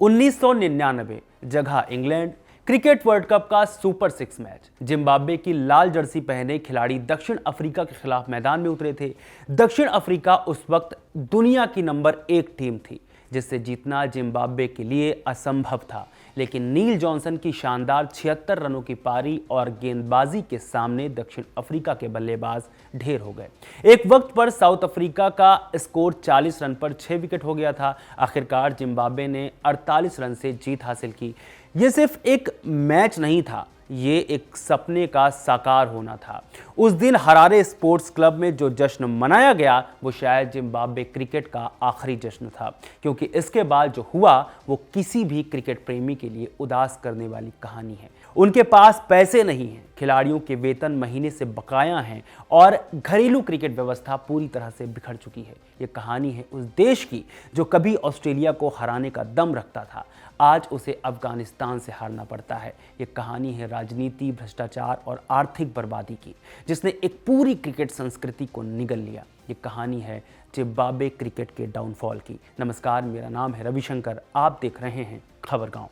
1999 जगह England. Cricket world cup का super 6 match. Zimbabwe की लाल जर्सी पहने खिलाड़ी दक्षिण अफ्रीका के खिलाफ मैदान में उतरे थे। दक्षिण अफ्रीका उस वक्त दुनिया की नंबर 1 टीम थी, जिससे जीतना जिम्बाब्वे के लिए असंभव था। लेकिन नील जॉनसन की शानदार 76 रनों की पारी और गेंदबाजी के सामने दक्षिण अफ्रीका के बल्लेबाज ढेर हो गए। एक वक्त पर साउथ अफ्रीका का स्कोर 40 रन पर 6 विकेट हो गया था। आखिरकार जिम्बाब्वे ने 48 रन से जीत हासिल की। यह सिर्फ एक मैच नहीं था, ये एक सपने का साकार होना था। उस दिन हरारे स्पोर्ट्स क्लब में जो जश्न मनाया गया वो शायद जिम्बाब्वे क्रिकेट का आखिरी जश्न था, क्योंकि इसके बाद जो हुआ वो किसी भी क्रिकेट प्रेमी के लिए उदास करने वाली कहानी है। उनके पास पैसे नहीं हैं, खिलाड़ियों के वेतन महीने से बकाया हैं और घरेलू क्रिकेट व्यवस्था पूरी तरह से बिखर चुकी है। ये कहानी है उस देश की जो कभी ऑस्ट्रेलिया को हराने का दम रखता था, आज उसे अफगानिस्तान से हारना पड़ता है। ये कहानी है राजनीति, भ्रष्टाचार और आर्थिक बर्बादी की, जिसने एक पूरी क्रिकेट संस्कृति को निगल लिया। ये कहानी है जिम्बाब्वे क्रिकेट के डाउनफॉल की। नमस्कार, मेरा नाम है रविशंकर, आप देख रहे हैं खबरगांव।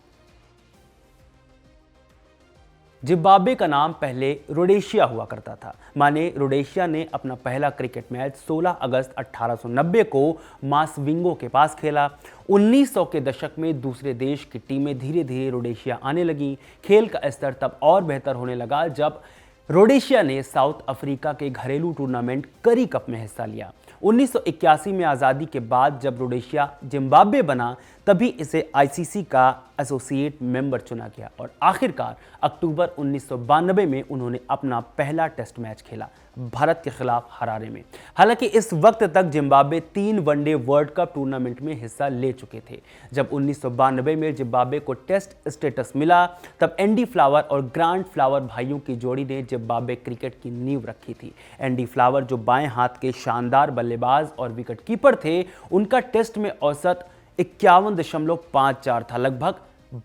जिम्बाब्वे का नाम पहले रोडेशिया हुआ करता था। माने रोडेशिया ने अपना पहला क्रिकेट मैच 16 अगस्त 1890 को मासविंगो के पास खेला। 1900 के दशक में दूसरे देश की टीमें धीरे धीरे रोडेशिया आने लगी। खेल का स्तर तब और बेहतर होने लगा जब रोडेशिया ने साउथ अफ्रीका के घरेलू टूर्नामेंट करी कप में हिस्सा लिया। 1981 में आज़ादी के बाद जब रोडेशिया जिम्बाब्वे बना, तभी इसे आईसीसी का एसोसिएट मेंबर चुना गया और आखिरकार अक्टूबर 1992 में उन्होंने अपना पहला टेस्ट मैच खेला, भारत के खिलाफ हरारे में। हालांकि इस वक्त तक Zimbabwe 3 one day world cup tournament में हिस्सा ले चुके थे। जब 1992 में जिम्बाब्वे को टेस्ट स्टेटस मिला, तब एंडी फ्लावर और ग्रांट फ्लावर भाइयों की जोड़ी ने जिम्बाब्वे क्रिकेट की नींव रखी थी। एंडी फ्लावर जो बाएं हाथ के शानदार बल्लेबाज और विकेट कीपर थे, उनका टेस्ट में औसत 51.54 था, लगभग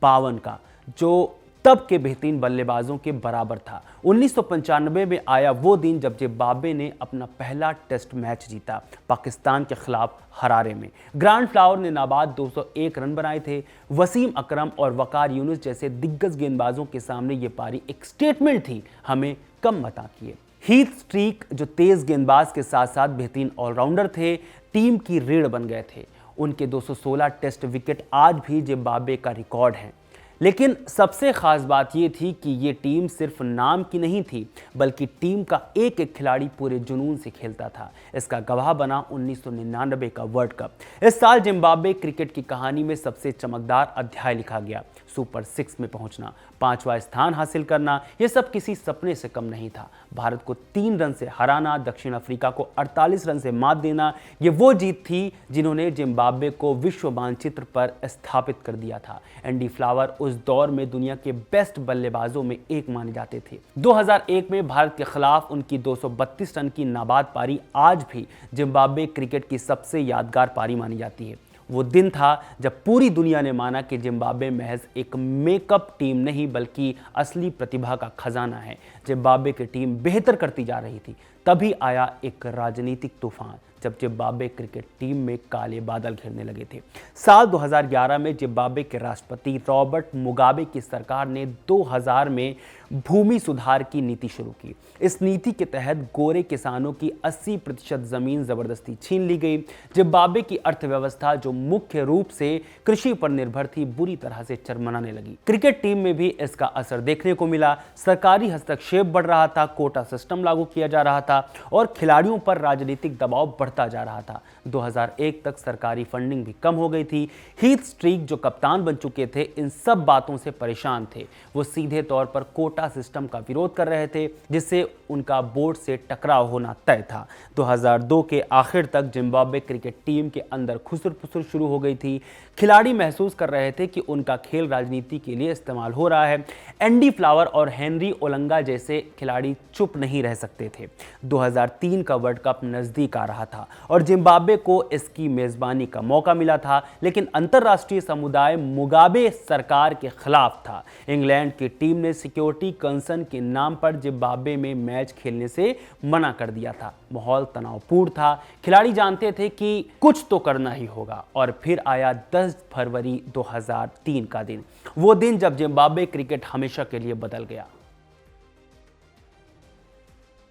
52 का, जो तब के बेहतरीन बल्लेबाजों के बराबर था। 1995 में आया वो दिन जब जिम्बाब्वे ने अपना पहला टेस्ट मैच जीता, पाकिस्तान के खिलाफ हरारे में। ग्रांट फ्लावर ने नाबाद 201 रन बनाए थे। वसीम अकरम और वकार यूनुस जैसे दिग्गज गेंदबाजों के सामने ये पारी एक स्टेटमेंट थी, हमें कम मत आंकिए। हीथ स्ट्रीक जो तेज गेंदबाज के साथ साथ बेहतरीन ऑलराउंडर थे, टीम की रीढ़ बन गए थे। उनके 216 टेस्ट विकेट आज भी जिम्बाब्वे का रिकॉर्ड है। लेकिन सबसे खास बात यह थी कि ये टीम सिर्फ नाम की नहीं थी, बल्कि टीम का एक एक खिलाड़ी पूरे जुनून से खेलता था। इसका गवाह बना 1999 का वर्ल्ड कप। इस साल जिम्बाब्वे क्रिकेट की कहानी में सबसे चमकदार अध्याय लिखा गया। सुपर 6 में पहुंचना, 5वां स्थान हासिल करना, यह सब किसी सपने से कम नहीं था। भारत को 3 रन से हराना, दक्षिण अफ्रीका को 48 रन से मात देना, ये वो जीत थी जिन्होंने जिम्बाब्वे को विश्व मानचित्र पर स्थापित कर दिया था। एंडी फ्लावर उस दौर में दुनिया के बेस्ट बल्लेबाजों में एक माने जाते थे। 2001 में भारत के खिलाफ उनकी 232 रन की नाबाद पारी आज भी जिम्बाब्वे क्रिकेट की सबसे यादगार पारी मानी जाती है। वो दिन था जब पूरी दुनिया ने माना कि जिम्बाब्वे महज एक मेकअप टीम नहीं, बल्कि असली प्रतिभा का खजाना है। जिम्बाब्वे की टीम बेहतर करती जा रही थी, तभी आया एक राजनीतिक तूफान जब जिम्बाब्वे क्रिकेट टीम में काले बादल घिरने लगे थे। साल 2011 में जिम्बाब्वे के राष्ट्रपति रॉबर्ट मुगाबे की सरकार ने 2000 में भूमि सुधार की नीति शुरू की। इस नीति के तहत गोरे किसानों की 80% जमीन जबरदस्ती छीन ली गई। जिम्बाब्वे की अर्थव्यवस्था जो मुख्य रूप से कृषि पर निर्भर थी, बुरी तरह से चरमराने लगी। क्रिकेट टीम में भी इसका असर देखने को मिला। सरकारी हस्तक्षेप बढ़ रहा था, कोटा सिस्टम लागू किया जा रहा था और खिलाड़ियों पर राजनीतिक दबाव बढ़ता जा रहा था। 2001 तक सरकारी फंडिंग भी कम हो गई थी। हीथ स्ट्रीक जो कप्तान बन चुके थे, इन सब बातों से परेशान थे। वो सीधे तौर पर कोटा सिस्टम का विरोध कर रहे थे, जिससे उनका बोर्ड से टकराव होना तय था। 2002 के आखिर तक जिम्बाब्वे क्रिकेट टीम के अंदर खुसर-फुसर शुरू हो गई थी। खिलाड़ी महसूस कर रहे थे कि उनका खेल राजनीति के लिए इस्तेमाल हो रहा है। एंडी फ्लावर और हेनरी ओलंगा जैसे खिलाड़ी चुप नहीं रह सकते थे। 2003 का वर्ल्ड कप नजदीक आ रहा था था और जिम्बाब्वे को इसकी मेजबानी का मौका मिला था, लेकिन अंतर्राष्ट्रीय समुदाय मुगाबे सरकार के खिलाफ था। इंग्लैंड की टीम ने सिक्योरिटी कंसर्न के नाम पर जिम्बाब्वे में मैच खेलने से मना कर दिया था। माहौल तनावपूर्ण था, खिलाड़ी जानते थे कि कुछ तो करना ही होगा। और फिर आया 10 फरवरी 2003 का दिन, वो दिन जब जिम्बाब्वे क्रिकेट हमेशा के लिए बदल गया।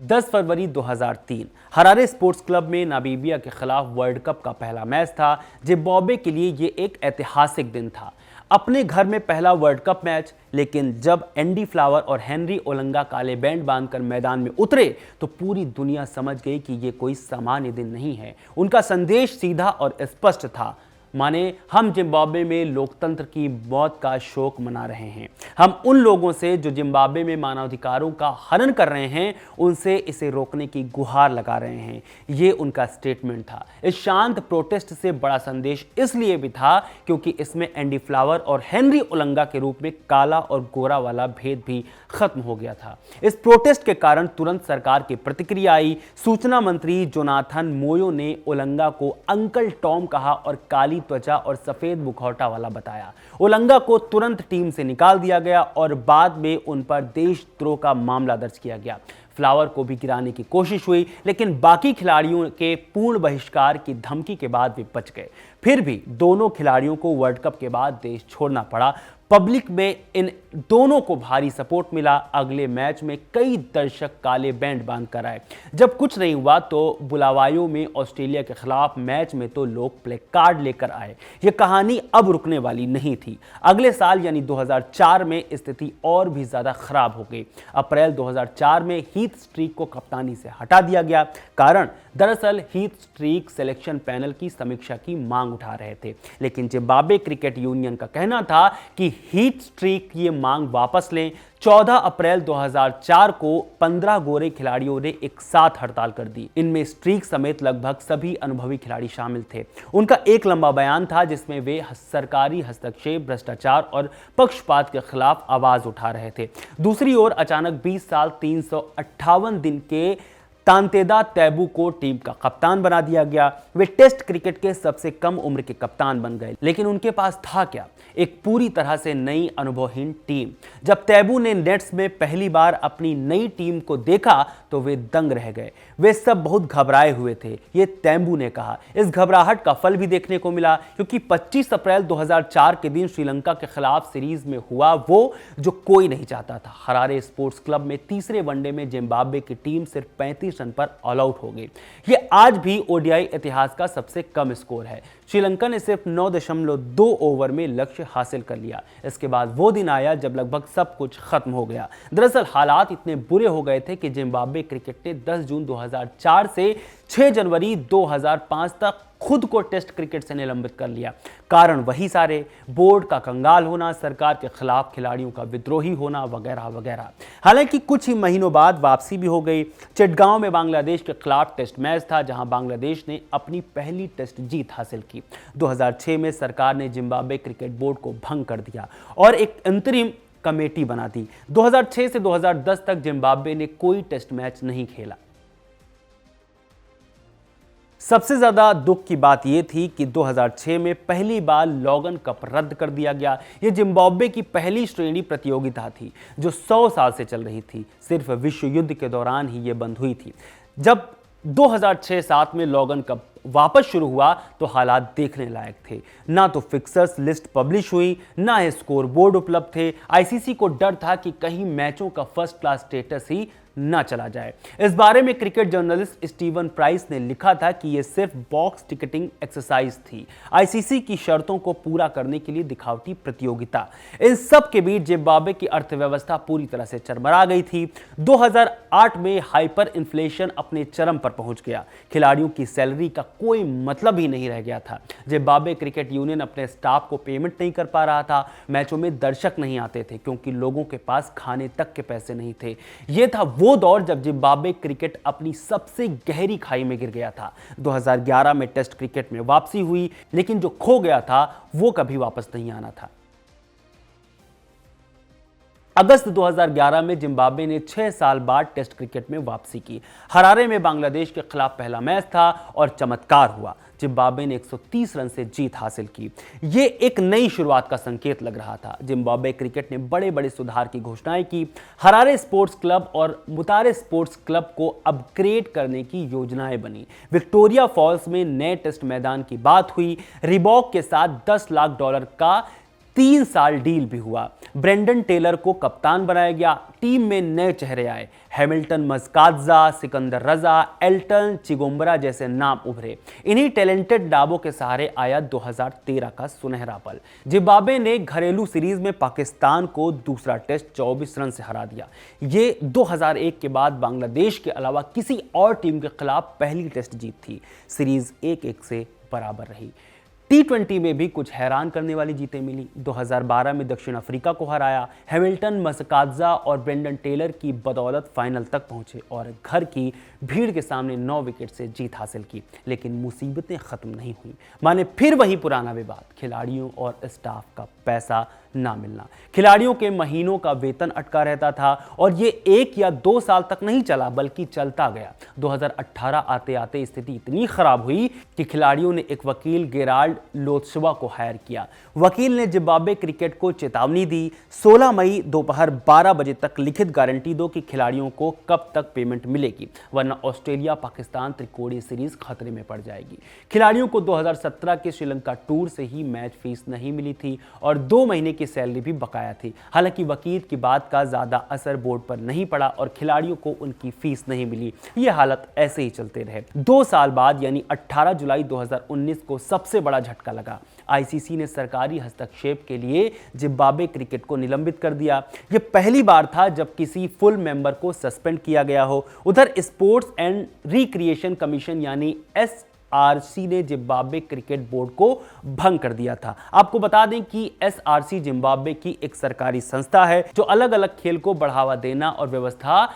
10 फरवरी 2003 हरारे स्पोर्ट्स क्लब में नामीबिया के खिलाफ वर्ल्ड कप का पहला मैच था। जिम्बाब्वे के लिए यह एक ऐतिहासिक दिन था, अपने घर में पहला वर्ल्ड कप मैच। लेकिन जब एंडी फ्लावर और हेनरी ओलंगा काले बैंड बांधकर मैदान में उतरे तो पूरी दुनिया समझ गई कि यह कोई सामान्य दिन नहीं है। उनका संदेश सीधा और स्पष्ट था, माने हम जिम्बाब्वे में लोकतंत्र की मौत का शोक मना रहे हैं। हम उन लोगों से जो जिम्बाब्वे में मानवाधिकारों का हनन कर रहे हैं उनसे इसे रोकने की गुहार लगा रहे हैं। ये उनका स्टेटमेंट था। इस शांत प्रोटेस्ट से बड़ा संदेश इसलिए भी था क्योंकि इसमें एंडी फ्लावर और हेनरी ओलंगा के रूप में काला और गोरा वाला भेद भी खत्म हो गया था। इस प्रोटेस्ट के कारण तुरंत सरकार की प्रतिक्रिया आई। सूचना मंत्री जोनाथन मोयो ने ओलंगा को अंकल टॉम कहा और काली त्वचा और सफेद मुखौटा वाला बताया। ओलंगा को तुरंत टीम से निकाल दिया गया और बाद में उन पर देशद्रोह का मामला दर्ज किया गया। फ्लावर को भी गिराने की कोशिश हुई, लेकिन बाकी खिलाड़ियों के पूर्ण बहिष्कार की धमकी के बाद वे बच गए। फिर भी दोनों खिलाड़ियों को वर्ल्ड कप के बाद देश छोड़ना पड़ा। पब्लिक में इन दोनों को भारी सपोर्ट मिला। अगले मैच में कई दर्शक काले बैंड बांध कर आए। जब कुछ नहीं हुआ तो बुलावायो में ऑस्ट्रेलिया के खिलाफ मैच में तो लोग प्ले कार्ड लेकर आए। यह कहानी अब रुकने वाली नहीं थी। अगले साल यानी 2004 में स्थिति और भी ज्यादा खराब हो गई। अप्रैल 2004 में हीथ स्ट्रीक को कप्तानी से हटा दिया गया। कारण दरअसल हीथ स्ट्रीक सिलेक्शन पैनल की समीक्षा की मांग उठा रहे थे, लेकिन जिम्बाब्वे क्रिकेट यूनियन का कहना था कि हीथ स्ट्रीक की ये मांग वापस लें। 14 अप्रैल 2004 को 15 गोरे खिलाड़ियों ने एक साथ हड़ताल कर दी। इनमें स्ट्रीक समेत लगभग सभी अनुभवी खिलाड़ी शामिल थे। उनका एक लंबा बयान था जिसमें वे सरकारी हस्तक्षेप, भ्रष्टाचार और पक्षपात के खिलाफ आवाज उठा रहे थे। दूसरी ओर अचानक 20 साल 358 दिन के तांतेदा तैबू को टीम का कप्तान बना दिया गया। वे टेस्ट क्रिकेट के सबसे कम उम्र के कप्तान बन गए, लेकिन उनके पास था क्या? एक पूरी तरह से नई अनुभवहीन टीम। जब तैबू ने नेट्स में पहली बार अपनी नई टीम को देखा तो वे दंग रह गए। वे सब बहुत घबराए हुए थे, ये तैबू ने कहा। इस घबराहट का फल भी देखने को मिला, क्योंकि 25 अप्रैल 2004 के दिन श्रीलंका के खिलाफ सीरीज में हुआ वो जो कोई नहीं चाहता था। हरारे स्पोर्ट्स क्लब में तीसरे वनडे में जिम्बाब्वे की टीम सिर्फ 35 रन पर ऑल आउट हो गई। यह आज भी ओडीआई इतिहास का सबसे कम स्कोर है। श्रीलंका ने सिर्फ 9.2 ओवर में लक्ष्य हासिल कर लिया। इसके बाद वो दिन आया जब लगभग सब कुछ खत्म हो गया। दरअसल हालात इतने बुरे हो गए थे कि जिम्बाब्वे क्रिकेट ने 10 जून 2004 से 6 जनवरी 2005 तक खुद को टेस्ट क्रिकेट से निलंबित कर लिया। कारण वही सारे, बोर्ड का कंगाल होना, सरकार के खिलाफ खिलाड़ियों का विद्रोही होना वगैरह वगैरह। हालांकि कुछ ही महीनों बाद वापसी भी हो गई। चिटगांव में बांग्लादेश के खिलाफ टेस्ट मैच था, जहां बांग्लादेश ने अपनी पहली टेस्ट जीत हासिल की। 2006 में सरकार ने जिम्बाब्वे क्रिकेट बोर्ड को भंग कर दिया और एक अंतरिम कमेटी बना दी। 2006 से 2010 तक जिम्बाब्वे ने कोई टेस्ट मैच नहीं खेला। सबसे ज्यादा दुख की बात यह थी कि 2006 में पहली बार लोगन कप रद्द कर दिया गया। यह जिम्बाब्वे की पहली श्रेणी प्रतियोगिता थी जो 100 साल से चल रही थी। सिर्फ विश्व युद्ध के दौरान ही यह बंद हुई थी। जब 2006-07 में लोगन कप वापस शुरू हुआ तो हालात देखने लायक थे। ना तो फिक्सर्स लिस्ट पब्लिश हुई, ना ही स्कोर बोर्ड उपलब्ध थे। आईसीसी को डर था कि कहीं मैचों का फर्स्ट क्लास स्टेटस ही ना चला जाए। इस बारे में क्रिकेट जर्नलिस्ट स्टीवन प्राइस ने लिखा था कि यह सिर्फ बॉक्स टिकटिंग एक्सरसाइज थी, आईसीसी की शर्तों को पूरा करने के लिए दिखावटी प्रतियोगिता। इन सब के बीच जिम्बाब्वे की अर्थव्यवस्था पूरी तरह से चरमरा गई थी। 2008 में हाइपर इन्फ्लेशन अपने चरम पर पहुंच गया। खिलाड़ियों की सैलरी का कोई मतलब ही नहीं रह गया था। जिम्बाब्वे क्रिकेट यूनियन अपने स्टाफ को पेमेंट नहीं कर पा रहा था। मैचों में दर्शक नहीं आते थे क्योंकि लोगों के पास खाने तक के पैसे नहीं थे। यह था वो दौर जब जिम्बाब्वे क्रिकेट अपनी सबसे गहरी खाई में गिर गया था। 2011 में टेस्ट क्रिकेट में वापसी हुई, लेकिन जो खो गया था वो कभी वापस नहीं आना था। अगस्त 2011 में जिम्बाब्वे ने 6 साल बाद टेस्ट क्रिकेट में वापसी की। हरारे में बांग्लादेश के खिलाफ पहला मैच था और चमत्कार हुआ। जिम्बाब्वे ने 130 रन से जीत हासिल की। ये एक नई शुरुआत का संकेत लग रहा था। जिम्बाब्वे क्रिकेट ने बड़े बड़े सुधार की घोषणाएं की। हरारे स्पोर्ट्स क्लब और मुतारे स्पोर्ट्स क्लब को अपग्रेड करने की योजनाएं बनी। विक्टोरिया फॉल्स में नए टेस्ट मैदान की बात हुई। रिबॉक के साथ $10 लाख का 3 साल डील भी हुआ। ब्रेंडन टेलर को कप्तान बनाया गया। टीम में नए चेहरे आए। हैमिल्टन मस्कात्जा, सिकंदर रजा, एल्टन चिगोम्बरा जैसे नाम उभरे। इन्हीं टैलेंटेड डाबों के सहारे आया 2013 का सुनहरा पल। जिम्बाब्वे ने घरेलू सीरीज में पाकिस्तान को दूसरा टेस्ट 24 रन से हरा दिया। ये 2001 के बाद बांग्लादेश के अलावा किसी और टीम के खिलाफ पहली टेस्ट जीत थी। सीरीज 1-1 से बराबर रही। T20 में भी कुछ हैरान करने वाली जीतें मिली। 2012 में दक्षिण अफ्रीका को हराया। हैमिल्टन मस्कात्जा और ब्रेंडन टेलर की बदौलत फाइनल तक पहुंचे और घर की भीड़ के सामने 9 विकेट से जीत हासिल की। लेकिन मुसीबतें खत्म नहीं हुई। माने फिर वही पुराना विवाद, खिलाड़ियों और स्टाफ का पैसा ना मिलना। खिलाड़ियों के महीनों का वेतन अटका रहता था और ये 1 या 2 साल तक नहीं चला बल्कि चलता गया। 2018 आते आते स्थिति इतनी खराब हुई कि खिलाड़ियों ने एक वकील गेराल्ड लोत्सवा को हायर किया। वकील ने जिम्बाब्वे क्रिकेट को चेतावनी दी, 16 मई दोपहर 12 बजे तक लिखित गारंटी दो कि खिलाड़ियों को कब तक पेमेंट मिलेगी, वरना ऑस्ट्रेलिया पाकिस्तान त्रिकोणीय सीरीज खतरे में पड़ जाएगी। खिलाड़ियों को 2017 के श्रीलंका टूर से ही मैच फीस नहीं मिली थी और 2 महीने की सैलरी भी बकाया थी। हालांकि वकील की बात का ज्यादा असर बोर्ड पर नहीं पड़ा और खिलाड़ियों को उनकी फीस नहीं मिली। ये हालत ऐसे ही चलते रहे। 2 साल बाद यानी 18 जुलाई 2019 को सबसे बड़ा झटका लगा। आईसीसी ने सरकारी हस्तक्षेप के लिए जिम्बाब्वे क्रिकेट को निलंबित कर दिया। यह पहली बार था जब किसी फुल मेंबर को सस्पेंड किया गया हो। उधर स्पोर्ट्स एंड रिक्रिएशन कमीशन यानी एसआरसी ने जिम्बाब्वे क्रिकेट बोर्ड को भंग कर दिया था। आपको बता दें कि एसआरसी जिम्बाब्वे की एक सरकारी संस्था है जो अलग अलग खेल को बढ़ावा देना और व्यवस्था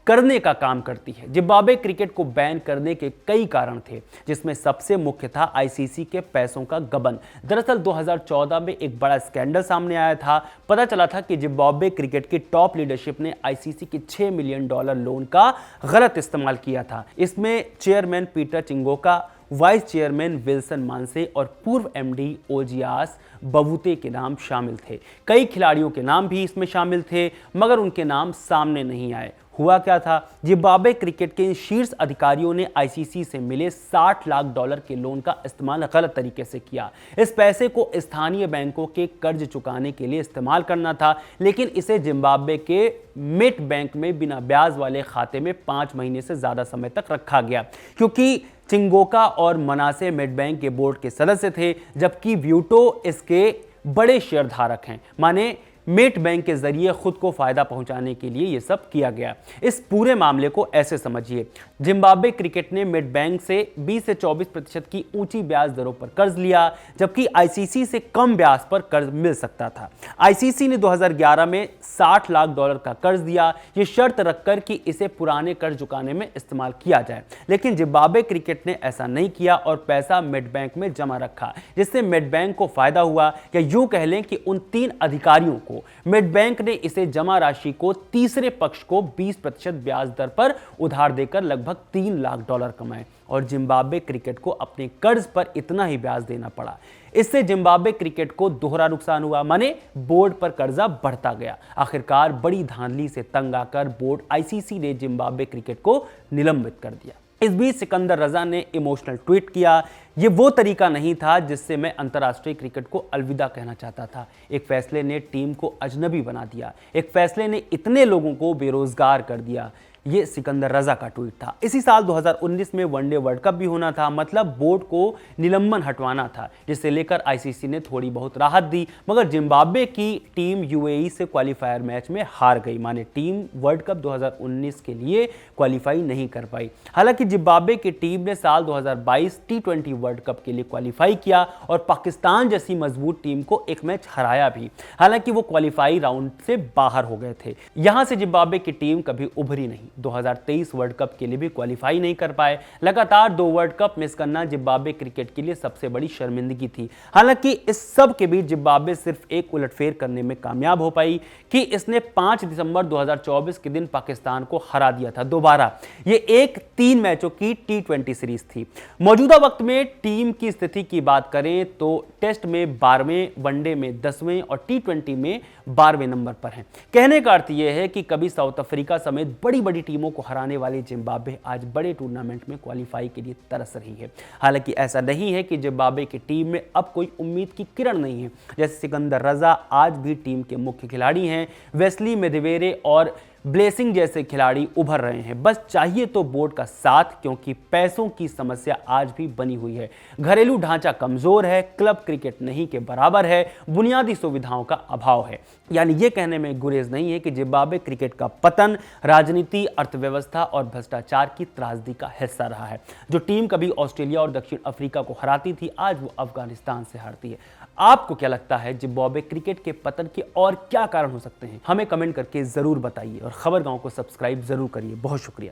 करने का काम करती है। जिम्बाब्वे क्रिकेट को बैन करने के कई कारण थे, जिसमें सबसे मुख्य था आईसीसी के पैसों का गबन। दरअसल 2014 में एक बड़ा स्कैंडल सामने आया था। पता चला था कि जिम्बाब्वे क्रिकेट की टॉप लीडरशिप ने आईसीसी के $6 मिलियन लोन का गलत इस्तेमाल किया था। इसमें chairman Peter Chingoka, vice chairman Wilson Manase और पूर्व एमडी ओजियास बवुते के नाम शामिल थे। कई खिलाड़ियों के नाम भी इसमें शामिल थे, मगर उनके नाम सामने नहीं आए। हुआ क्या था? जिम्बाब्वे क्रिकेट के इन शीर्ष अधिकारियों ने आईसीसी से मिले $60 लाख के लोन का इस्तेमाल गलत तरीके से किया। इस पैसे को स्थानीय बैंकों के कर्ज चुकाने के लिए इस्तेमाल करना था, लेकिन इसे जिम्बाब्वे के मेट बैंक में बिना ब्याज वाले खाते में 5 महीने से ज्यादा समय तक रखा गया। क्योंकि चिंगोका और मनासे मेट बैंक के बोर्ड के सदस्य थे, जबकि व्यूटो इसके बड़े शेयरधारक हैं। माने मेट बैंक के जरिए खुद को फायदा पहुंचाने के लिए यह सब किया गया। इस पूरे मामले को ऐसे समझिए, जिम्बाब्वे क्रिकेट ने मेट बैंक से 20 से 24% की ऊंची ब्याज दरों पर कर्ज लिया, जबकि आईसीसी से कम ब्याज पर कर्ज मिल सकता था। आईसीसी ने 2011 में $60 लाख का कर्ज दिया, यह शर्त रखकर कि इसे पुराने कर्ज चुकाने में इस्तेमाल किया जाए। लेकिन जिम्बाब्वे क्रिकेट ने ऐसा नहीं किया और पैसा मेट बैंक में जमा रखा, जिससे मेट बैंक को फायदा हुआ। या यूं कह लें कि उन 3 अधिकारियों को मेट बैंक ने इसे जमा राशि को तीसरे पक्ष को 20% ब्याज दर पर उधार देकर लगभग $3 लाख कमाए और जिम्बाब्वे क्रिकेट को अपने कर्ज पर इतना ही ब्याज देना पड़ा। इससे जिम्बाब्वे क्रिकेट को दोहरा नुकसान हुआ, माने बोर्ड पर कर्जा बढ़ता गया। आखिरकार बड़ी धांधली से तंग आकर बोर्ड आईसीसी ने जिम्बाब्वे क्रिकेट को निलंबित कर दिया। इस बीच सिकंदर रजा ने इमोशनल ट्वीट किया, ये वो तरीका नहीं था जिससे मैं अंतर्राष्ट्रीय क्रिकेट को अलविदा कहना चाहता था। एक फैसले ने टीम को अजनबी बना दिया, एक फैसले ने इतने लोगों को बेरोजगार कर दिया। ये सिकंदर रजा का ट्वीट था। इसी साल 2019 में वनडे वर्ल्ड कप भी होना था, मतलब बोर्ड को निलंबन हटवाना था, जिसे लेकर आईसीसी ने थोड़ी बहुत राहत दी। मगर जिम्बाब्वे की टीम यूएई से क्वालिफायर मैच में हार गई, माने टीम वर्ल्ड कप 2019 के लिए क्वालिफाई नहीं कर पाई। हालांकि जिम्बाब्वे की टीम ने साल 2022 T20 वर्ल्ड कप के लिए क्वालिफाई किया और पाकिस्तान जैसी मजबूत टीम को एक मैच हराया भी। हालांकि वो क्वालिफाई राउंड से बाहर हो गए थे। यहां से जिम्बाब्वे की टीम कभी उभरी नहीं। 2023 वर्ल्ड कप के लिए भी क्वालिफाई नहीं कर पाए। लगातार 2 वर्ल्ड कप मिस करना जिम्बाब्वे क्रिकेट के लिए सबसे बड़ी शर्मिंदगी थी। हालांकि इस सब के बीच जिम्बाब्वे सिर्फ एक उलटफेर करने में कामयाब हो पाई कि इसने 5 दिसंबर 2024 के दिन पाकिस्तान को हरा दिया था दोबारा। ये एक 3 मैचों की T20 सीरीज थी। मौजूदा वक्त में टीम की स्थिति की बात करें तो टेस्ट में 12वें, वनडे में 10वें और T20 में 12वें नंबर पर हैं। कहने का अर्थ यह है कि कभी साउथ अफ्रीका समेत बड़ी बड़ी टीमों को हराने वाली जिम्बाब्वे आज बड़े टूर्नामेंट में क्वालिफाई के लिए तरस रही है। हालांकि ऐसा नहीं है कि जिम्बाब्वे की टीम में अब कोई उम्मीद की किरण नहीं है। जैसे सिकंदर रजा आज भी टीम के मुख्य खिलाड़ी हैं, वेस्ली मेदेवेरे और ब्लेसिंग जैसे खिलाड़ी उभर रहे हैं। बस चाहिए तो बोर्ड का साथ, क्योंकि पैसों की समस्या आज भी बनी हुई है। घरेलू ढांचा कमजोर है, क्लब क्रिकेट नहीं के बराबर है, बुनियादी सुविधाओं का अभाव है। यानी यह कहने में गुरेज नहीं है कि जिम्बाब्वे क्रिकेट का पतन राजनीति, अर्थव्यवस्था और भ्रष्टाचार की त्रासदी का हिस्सा रहा है। जो टीम कभी ऑस्ट्रेलिया और दक्षिण अफ्रीका को हराती थी, आज वो अफगानिस्तान से हारती है। आपको क्या लगता है जिम्बाब्वे क्रिकेट के पतन के और क्या कारण हो सकते हैं? हमें कमेंट करके जरूर बताइए और खबर गांव को सब्सक्राइब जरूर करिए। बहुत शुक्रिया।